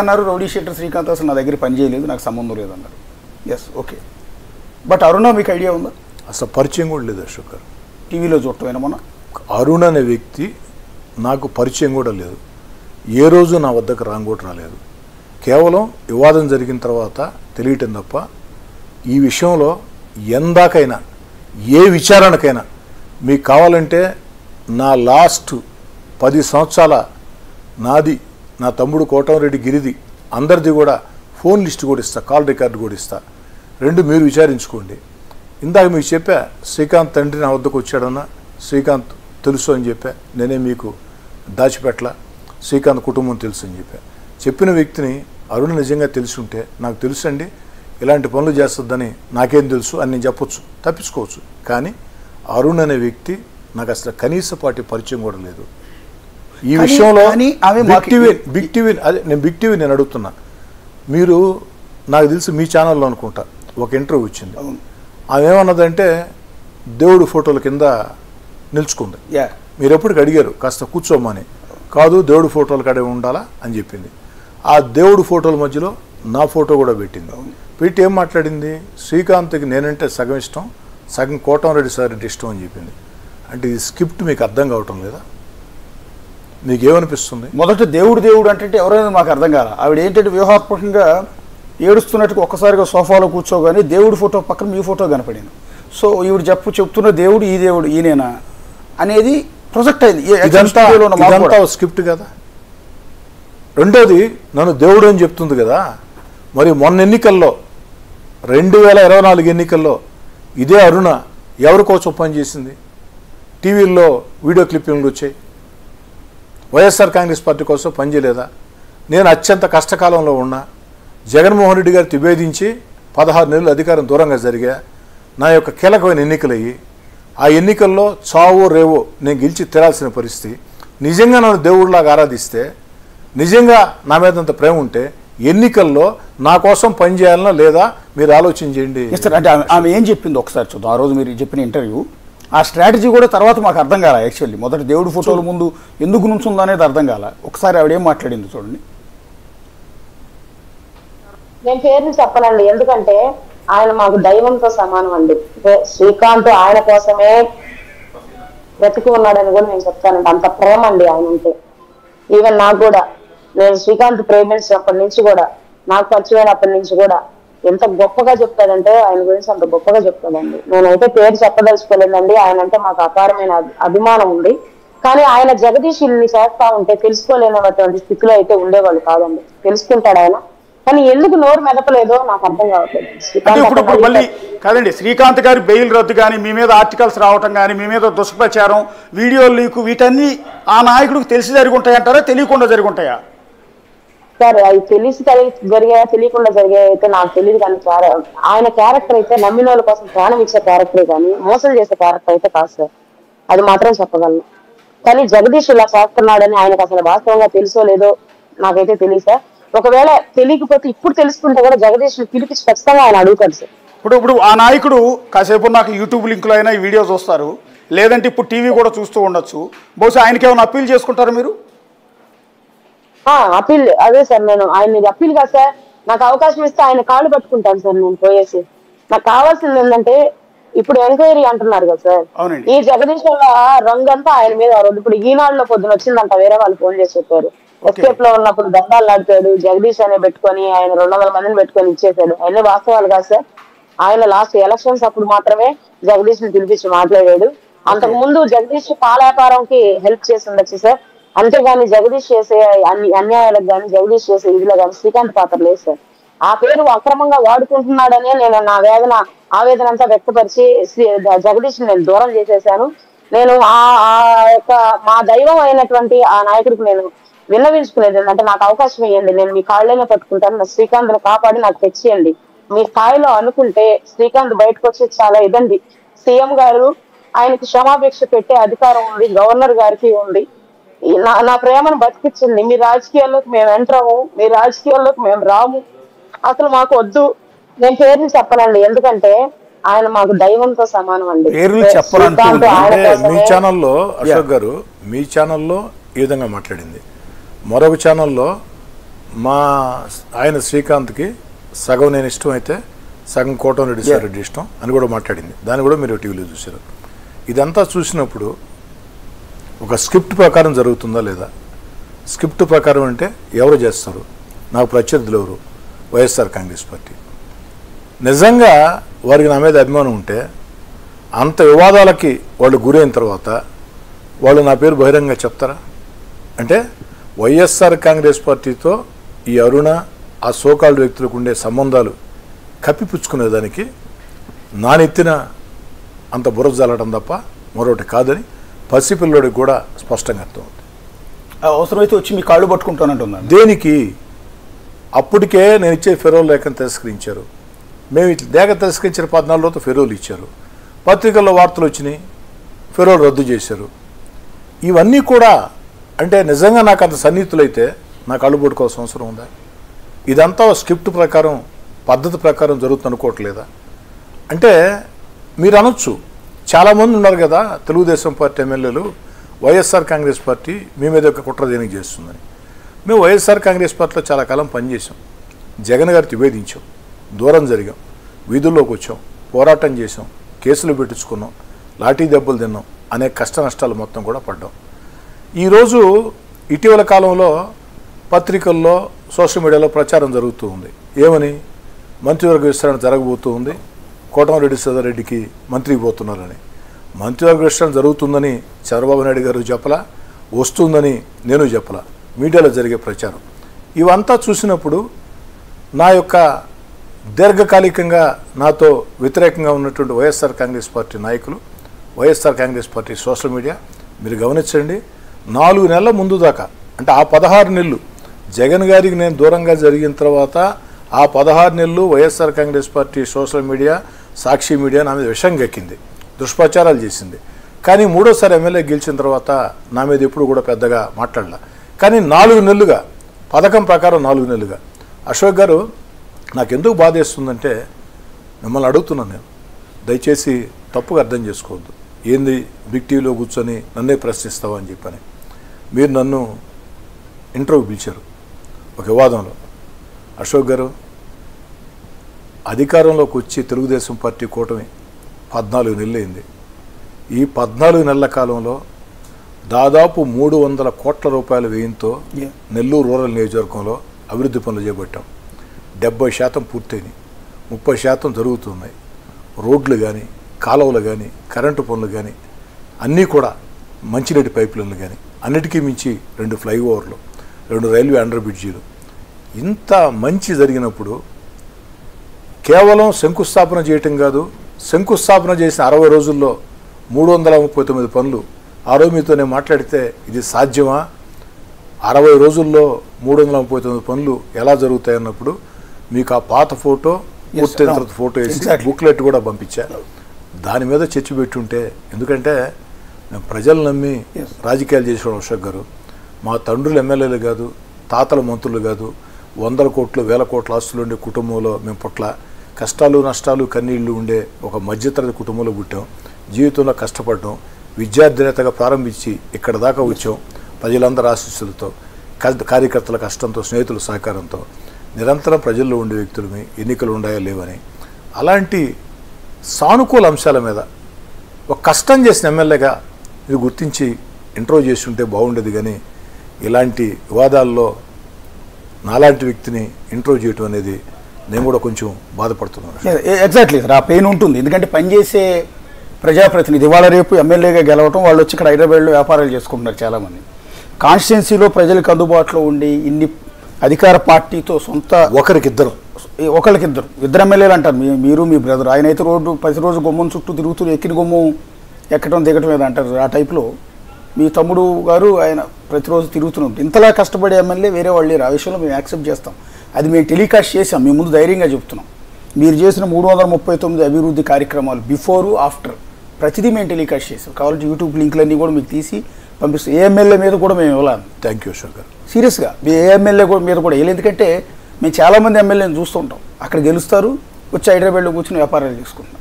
అన్నారు rowdy sheeter Srikanth అసలు నా దగ్గర పని చేయలేదు, నాకు సంబంధం లేదన్నారు. Yes, okay. బట్ అరుణ మీకు ఐడియా ఉందా? అసలు పరిచయం కూడా లేదు అశోక్ గారు. టీవీలో చూడటం మొన్న అరుణ్ అనే వ్యక్తి నాకు పరిచయం కూడా లేదు. ఏ రోజు నా వద్దకు కూడా రాలేదు. కేవలం వివాదం జరిగిన తర్వాత తెలియటం తప్ప ఈ విషయంలో ఎందాకైనా ఏ విచారణకైనా మీకు కావాలంటే నా లాస్ట్ 10 సంవత్సరాల నాది, నా తమ్ముడు కోటంరెడ్డి గిరిది అందరిది కూడా ఫోన్ లిస్ట్ కూడా ఇస్తా, కాల్ రికార్డు కూడా ఇస్తా. 2 మీరు విచారించుకోండి. ఇందాక మీకు చెప్పా శ్రీకాంత్ తండ్రి నా వద్దకు వచ్చాడన్నా, శ్రీకాంత్ తెలుసు అని చెప్పా. నేనే మీకు దాచిపెట్ల, శ్రీకాంత్ కుటుంబం తెలుసు అని చెప్పా. చెప్పిన వ్యక్తిని అరుణ నిజంగా తెలిసి ఉంటే నాకు తెలుసండి ఇలాంటి పనులు చేస్తుందని నాకేం తెలుసు అని నేను చెప్పొచ్చు, తప్పించుకోవచ్చు. కానీ అరుణ్ అనే వ్యక్తి నాకు అసలు కనీసపాటి పరిచయం కూడా లేదు. ఈ విషయంలో బిగ్ టీవీ అదే బిగ్ టీవీ నేను అడుగుతున్నా. మీరు నాకు తెలిసి మీ ఛానల్లో అనుకుంటా ఒక ఇంటర్వ్యూ వచ్చింది. ఆమె ఏమన్నదంటే దేవుడు ఫోటోల కింద నిల్చుకుంది. మీరు ఎప్పటికి అడిగారు కాస్త కూర్చోమని, కాదు దేవుడు ఫోటోల కాడే ఉండాలా అని చెప్పింది. ఆ దేవుడు ఫోటోల మధ్యలో నా ఫోటో కూడా పెట్టింది. పెట్టి ఏం మాట్లాడింది, శ్రీకాంత్కి నేనంటే సగం ఇష్టం, సగం కోటంరెడ్డి సార్ అంటే ఇష్టం అని చెప్పింది. అంటే ఈ స్క్రిప్ట్ మీకు అర్థం కావటం లేదా? మీకు ఏమనిపిస్తుంది? మొదట దేవుడు దేవుడు అంటే ఎవరైనా మాకు అర్థం కాల. ఆవిడ ఏంటంటే వ్యూహాత్మకంగా ఏడుస్తున్నట్టుగా ఒక్కసారిగా సోఫాలో కూర్చోగానే దేవుడి ఫోటో పక్కన మీ ఫోటో కనపడింది. సో ఈవిడ చెప్తున్న దేవుడు ఈ దేవుడు ఈయనేనా అనేది ప్రొజెక్ట్ అయింది. ఇదంతా స్క్రిప్ట్ కదా. రెండోది నన్ను దేవుడు అని చెప్తుంది కదా. మరి మొన్న ఎన్నికల్లో 2024 ఎన్నికల్లో ఇదే అరుణ ఎవరి కోసం పనిచేసింది? టీవీల్లో వీడియో క్లిప్పింగ్లు వచ్చాయి. వైఎస్ఆర్ కాంగ్రెస్ పార్టీ కోసం పనిచేయలేదా? నేను అత్యంత కష్టకాలంలో ఉన్నా, జగన్మోహన్ రెడ్డి గారు విభేదించి 16 నెలలు అధికారం దూరంగా జరిగా, నా యొక్క కీలకమైన ఎన్నికలయ్యి ఆ ఎన్నికల్లో చావో రేవో నేను గెలిచి తీరాల్సిన పరిస్థితి. నిజంగా నన్ను దేవుడిలాగా ఆరాధిస్తే, నిజంగా నా మీద అంత ప్రేమ ఉంటే ఎన్నికల్లో నా కోసం పనిచేయాలన్నా లేదా మీరు ఆలోచన చేయండి. అంటే ఆమె ఏం చెప్పింది ఒకసారి చూద్దాం. ఆ రోజు మీరు చెప్పిన ఇంటర్వ్యూ, ఆ స్ట్రాటజీ కూడా తర్వాత మాకు అర్థం కాల. యాక్చువల్లీ మొదటి దేవుడి ఫోటోల ముందు ఎందుకు నుంచుందో అనేది అర్థం కాల. ఒకసారి ఆవిడ ఏం మాట్లాడింది చూడండి. నేను పేరుని చెప్పనండి, ఎందుకంటే ఆయన మాకు దైవంతో సమానం అండి. శ్రీకాంత్ ఆయన కోసమే బ్రతికి ఉన్నాడని కూడా నేను చెప్తానండి. అంత ప్రేమ అండి ఆయన ఉంటే. ఈవెన్ నాకు కూడా, నేను శ్రీకాంత్ ప్రేమించినప్పటి నుంచి కూడా, నాకు పరిచయమైనప్పటి నుంచి కూడా ఎంత గొప్పగా చెప్తాడంటే ఆయన గురించి అంత గొప్పగా చెప్తాడండి. నేనైతే పేరు చెప్పదలుచుకోలేదండి. ఆయన అంటే మాకు అపారమైన అభిమానం ఉంది. కానీ ఆయన జగదీష్ ఇల్ని చేస్తా ఉంటే తెలుసుకోలేనటువంటి స్థితిలో అయితే ఉండేవాళ్ళు కాదండి. తెలుసుకుంటాడు ఆయన, కానీ ఎందుకు నోరు మెదపలేదో నాకు అర్థం కావట్లేదు. ఇప్పుడు మళ్ళీ కాదండి, శ్రీకాంత్ గారి బెయిల్ రద్దు కానీ, మీ మీద ఆర్టికల్స్ రావటం కానీ, మీ మీద దుష్ప్రచారం, వీడియో లీకు, వీటన్నీ ఆ నాయకుడికి తెలిసి జరిగి ఉంటాయంటారా, తెలియకుండా జరిగి ఉంటాయా? సార్ అవి తెలిసి జరిగాయా తెలియకుండా జరిగాయా అయితే నాకు తెలియదు. కానీ ఆయన క్యారెక్టర్ అయితే నమ్మిన వాళ్ళ కోసం ప్రాణం ఇచ్చే క్యారెక్టరే కానీ మోసం చేసే క్యారెక్టర్ అయితే కాదు సార్, అది మాత్రం చెప్పగలను. కానీ జగదీష్ ఇలా చేస్తున్నాడని ఆయనకు అసలు వాస్తవంగా తెలుసో లేదో నాకైతే తెలియదు సార్. ఒకవేళ తెలియకపోతే ఇప్పుడు తెలుసుకుంటే కూడా జగదీష్ పిలిపించి ఖచ్చితంగా ఆయన అడుగుతాడు సార్. ఇప్పుడు ఆ నాయకుడు కాసేపు నాకు యూట్యూబ్ లింకులో అయినా ఈ వీడియో చూస్తారు, లేదంటే ఇప్పుడు టీవీ కూడా చూస్తూ ఉండొచ్చు. బహుశా ఆయనకి ఏమైనా అప్పీల్ చేసుకుంటారా మీరు? అప్పీల్ అదే సార్, నేను ఆయన అప్పీల్ కాదు సార్, నాకు అవకాశం ఇస్తే ఆయన కాళ్ళు పట్టుకుంటాను సార్ నేను పోయేసి. నాకు కావాల్సింది ఏంటంటే ఇప్పుడు ఎంక్వైరీ అంటున్నారు కదా సార్, ఈ జగదీష్ వల్ల రంగంతా ఆయన మీద వరదు. ఇప్పుడు ఈనాడులో పొద్దున వచ్చిందంట, వేరే వాళ్ళు ఫోన్ చేసి చెప్పారు. ఎస్కేప్ లో ఉన్నప్పుడు దండాలు నడిపాడు జగదీష్ అనే పెట్టుకొని, ఆయన 200 మందిని పెట్టుకొని ఇచ్చేసాడు. అన్ని వాస్తవాలు కాదు సార్. ఆయన లాస్ట్ ఎలక్షన్స్ అప్పుడు మాత్రమే జగదీష్ ని పిలిపించి మాట్లాడాడు. అంతకు ముందు జగదీష్ పాల వ్యాపారంకి హెల్ప్ చేసి ఉండొచ్చు సార్, అంతేగాని జగదీష్ చేసే అన్యాయాలకు కానీ, జగదీష్ చేసే ఇదిలో కానీ శ్రీకాంత్ పాత్ర లేదు సార్. ఆ పేరు అక్రమంగా వాడుకుంటున్నాడనే నేను నా ఆవేదన అంతా వ్యక్తపరిచి జగదీష్ నేను దూరం చేసేసాను. నేను ఆ యొక్క మా దైవం అయినటువంటి ఆ నాయకుడికి నేను విన్నవించుకునేది ఏంటంటే, నాకు అవకాశం ఇవ్వండి, నేను మీ కాళ్ళైనా పట్టుకుంటాను, నా శ్రీకాంత్ ను కాపాడి నాకు తెచ్చియండి. మీ స్థాయిలో అనుకుంటే శ్రీకాంత్ బయటకు వచ్చి చాలా ఇదండి. సీఎం గారు ఆయనకి క్షమాపేక్ష పెట్టే అధికారం ఉంది, గవర్నర్ గారికి ఉంది. నా ప్రేమను బతికించింది. మీ రాజకీయాల్లోకి మేము ఎంటరాము, మీ రాజకీయాల్లోకి మేము రాము, అసలు మాకు వద్దు. నేను పేరుని చెప్పనండి, ఎందుకంటే ఆయన మాకు దైవంతో సమానం అండి. మీ ఛానల్లో అశోక్ గారు, మీ ఛానల్లో ఈ విధంగా మాట్లాడింది, మరొక ఛానల్లో ఆయన శ్రీకాంత్కి సగం నేను ఇష్టం అయితే సగం కోటమిరెడ్డి రెడ్డి ఇష్టం అని కూడా మాట్లాడింది. దాన్ని కూడా మీరు టీవీలో చూశారు. ఇదంతా చూసినప్పుడు ఒక స్క్రిప్ట్ ప్రకారం జరుగుతుందా లేదా? స్క్రిప్ట్ ప్రకారం అంటే ఎవరు చేస్తారు? నాకు ప్రత్యర్థులు ఎవరు? వైఎస్ఆర్ కాంగ్రెస్ పార్టీ. నిజంగా వారికి నా మీద అభిమానం ఉంటే అంత వివాదాలకి వాళ్ళు గురైన తర్వాత వాళ్ళు నా పేరు బహిరంగంగా చెప్తారా? అంటే వైఎస్ఆర్ కాంగ్రెస్ పార్టీతో ఈ అరుణ ఆ సోకాల్డ్ వ్యక్తులకు ఉండే సంబంధాలు కప్పిపుచ్చుకునేదానికి నానెత్తిన అంత బుర్ర జల్లడం తప్ప మరొకటి కాదని పసిపిల్లడికి కూడా స్పష్టంగా అర్థమవుతుంది. అవసరమైతే వచ్చి మీ కాళ్ళు పట్టుకుంటానంటున్నాను. దేనికి? అప్పటికే నేను ఇచ్చే ఫెరోల్ లేఖను తిరస్కరించారు. మేము లేఖ తిరస్కరించిన 14 రోజులతో ఫెరోలు ఇచ్చారు. పత్రికల్లో వార్తలు వచ్చినాయి, ఫెరోలు రద్దు చేశారు. ఇవన్నీ కూడా అంటే నిజంగా నాకు అంత సన్నిహితులైతే నాకు అళ్ళు పట్టుకోవాల్సిన అవసరం ఉందా? ఇదంతా స్క్రిప్ట్ ప్రకారం పద్ధతి ప్రకారం జరుగుతుంది అనుకోవట్లేదా? అంటే మీరు అనొచ్చు, చాలామంది ఉన్నారు కదా తెలుగుదేశం పార్టీ ఎమ్మెల్యేలు, వైఎస్ఆర్ కాంగ్రెస్ పార్టీ మీ మీద ఒక కుట్ర దేనికి చేస్తుందని. మేము వైఎస్ఆర్ కాంగ్రెస్ పార్టీలో చాలా కాలం పనిచేసాం, జగన్ గారితో విభేదించాం, దూరం జరిగాం, వీధుల్లోకి వచ్చాం, పోరాటం చేసాం, కేసులు పెట్టించుకున్నాం, లాఠీ దెబ్బలు తిన్నాం, అనేక కష్ట నష్టాలు మొత్తం కూడా పడ్డాం. ఈరోజు ఇటీవల కాలంలో పత్రికల్లో సోషల్ మీడియాలో ప్రచారం జరుగుతూ ఉంది. ఏమని? మంత్రివర్గ విస్తరణ జరగబోతూ ఉంది, కోటమిరెడ్డి రెడ్డికి మంత్రికి పోతున్నారని. మంత్రివర్గ విస్తరణ జరుగుతుందని చంద్రబాబు నాయుడు గారు చెప్పలా, వస్తుందని నేను చెప్పలా, మీడియాలో జరిగే ప్రచారం. ఇవంతా చూసినప్పుడు నా యొక్క దీర్ఘకాలికంగా నాతో వ్యతిరేకంగా ఉన్నటువంటి వైఎస్ఆర్ కాంగ్రెస్ పార్టీ నాయకులు, వైఎస్ఆర్ కాంగ్రెస్ పార్టీ సోషల్ మీడియా మీరు గమనించండి, 4 నెలల ముందు దాకా అంటే ఆ 16 నెలలు జగన్ గారికి నేను దూరంగా జరిగిన తర్వాత ఆ 16 నెలలు YSR Congress Party social media, Sakshi media నా మీద విషం గెక్కింది, దుష్ప్రచారాలు చేసింది. కానీ 3వ సారి ఎమ్మెల్యే గెలిచిన తర్వాత నా మీద ఎప్పుడు కూడా పెద్దగా మాట్లాడలా. కానీ 4 నెలలుగా పథకం ప్రకారం 4 నెలలుగా అశోక్ గారు నాకెందుకు బాధేస్తుందంటే మిమ్మల్ని అడుగుతున్నాను నేను, దయచేసి తప్పుగా అర్థం చేసుకోవద్దు. ఏంది బిగ్ టీవీలో కూర్చొని నన్నే ప్రశ్నిస్తావా అని చెప్పని. మీరు నన్ను ఇంటర్వ్యూ పిలిచారు ఒక వివాదంలో. అశోక్ గారు, అధికారంలోకి వచ్చి తెలుగుదేశం పార్టీ కూటమి 14 నెలలు అయింది. ఈ 14 నెలల కాలంలో దాదాపు 300 కోట్ల రూపాయల వ్యయంతో నెల్లూరు రూరల్ నియోజకవర్గంలో అభివృద్ధి పనులు చేపట్టాం. 70% పూర్తయినాయి, 30% జరుగుతున్నాయి. రోడ్లు కానీ, కాలువలు కానీ, కరెంటు పనులు కానీ అన్నీ కూడా, మంచినీటి పైపులైన్లు కానీ, అన్నిటికీ మించి 2 ఫ్లైఓవర్లు, 2 రైల్వే అండర్ బ్రిడ్జీలు. ఇంత మంచి జరిగినప్పుడు కేవలం శంకుస్థాపన చేయటం కాదు, శంకుస్థాపన చేసిన 60 రోజుల్లో 339 పనులు. ఆ రోజు మీతో నేను మాట్లాడితే ఇది సాధ్యమా, 60 రోజుల్లో 339 పనులు ఎలా జరుగుతాయి అన్నప్పుడు మీకు ఆ పాత ఫోటో, పూర్తయిన తర్వాత ఫోటో వేసి బుక్లెట్ కూడా పంపించారు. దాని మీద చర్చ పెట్టుంటే, ఎందుకంటే మేము ప్రజలు నమ్మి రాజకీయాలు చేసేవాడు అశోక్ గారు. మా తండ్రులు ఎమ్మెల్యేలు కాదు, తాతల మంత్రులు కాదు, 100 కోట్లు 1000 కోట్ల ఆస్తులు ఉండే కుటుంబంలో మేము పుట్ల, కష్టాలు నష్టాలు కన్నీళ్లు ఉండే ఒక మధ్యతరగతి కుటుంబంలో పుట్టాం. జీవితంలో కష్టపడ్డాం, విద్యార్థినేతగా ప్రారంభించి ఇక్కడ దాకా వచ్చాం. ప్రజలందరూ ఆశీస్సులతో, కార్యకర్తల కష్టంతో, స్నేహితుల సహకారంతో నిరంతరం ప్రజల్లో ఉండే వ్యక్తులమి ఎన్నికలు ఉన్నాయా లేవని అలాంటి సానుకూల అంశాల మీద ఒక కష్టం చేసిన ఎమ్మెల్యేగా ఇది గుర్తించి ఇంట్రో చేసి ఉంటే బాగుండేది. కానీ ఇలాంటి వివాదాల్లో నాలాంటి వ్యక్తిని ఇంట్రో చేయటం అనేది నేను కూడా కొంచెం బాధపడుతున్నాను. ఎగ్జాక్ట్లీ సార్, ఆ పెయిన్ ఉంటుంది. ఎందుకంటే పనిచేసే ప్రజాప్రతినిధి ఇవాళ రేపు ఎమ్మెల్యేగా గెలవటం, వాళ్ళు వచ్చి ఇక్కడ హైదరాబాద్లో వ్యాపారాలు చేసుకుంటున్నారు చాలామంది. కాన్స్టిట్యున్సీలో ప్రజలకు అందుబాటులో ఉండి ఇన్ని అధికార పార్టీతో సొంత ఒకరికిద్దరు ఎమ్మెల్యేలు అంటారు, మీరు మీ బ్రదర్. ఆయన అయితే ప్రతిరోజు గుమ్మం చుట్టూ తిరుగుతూ ఎక్కిన గుమ్మం ఎక్కడం దిగటం ఏదో అంటారు. ఆ టైప్లో మీ తమ్ముడు గారు ఆయన ప్రతిరోజు తిరుగుతున్నాం. ఇంతలా కష్టపడే ఎమ్మెల్యే వేరే వాళ్ళు లేరు. ఆ విషయంలో మేము యాక్సెప్ట్ చేస్తాం. అది మేము టెలికాస్ట్ చేసాం, మీ ముందు ధైర్యంగా చెప్తున్నాం. మీరు చేసిన 339 అభివృద్ధి కార్యక్రమాలు బిఫోరు ఆఫ్టర్ ప్రతిదీ మేము టెలికాస్ట్ చేసాం. కావాలంటే యూట్యూబ్ లింక్లన్నీ కూడా మీకు తీసి పంపిస్తాం. ఏ ఎమ్మెల్యే మీద కూడా మేము ఇవ్వాలి. Thank you Ashok garu. సీరియస్గా ఏ ఎమ్మెల్యే మీద కూడా వేయాలి. ఎందుకంటే మేము చాలామంది ఎమ్మెల్యేని చూస్తుంటాం, అక్కడ గెలుస్తారు, వచ్చి హైదరాబాద్లో కూర్చొని వ్యాపారాలు చేసుకుంటాం.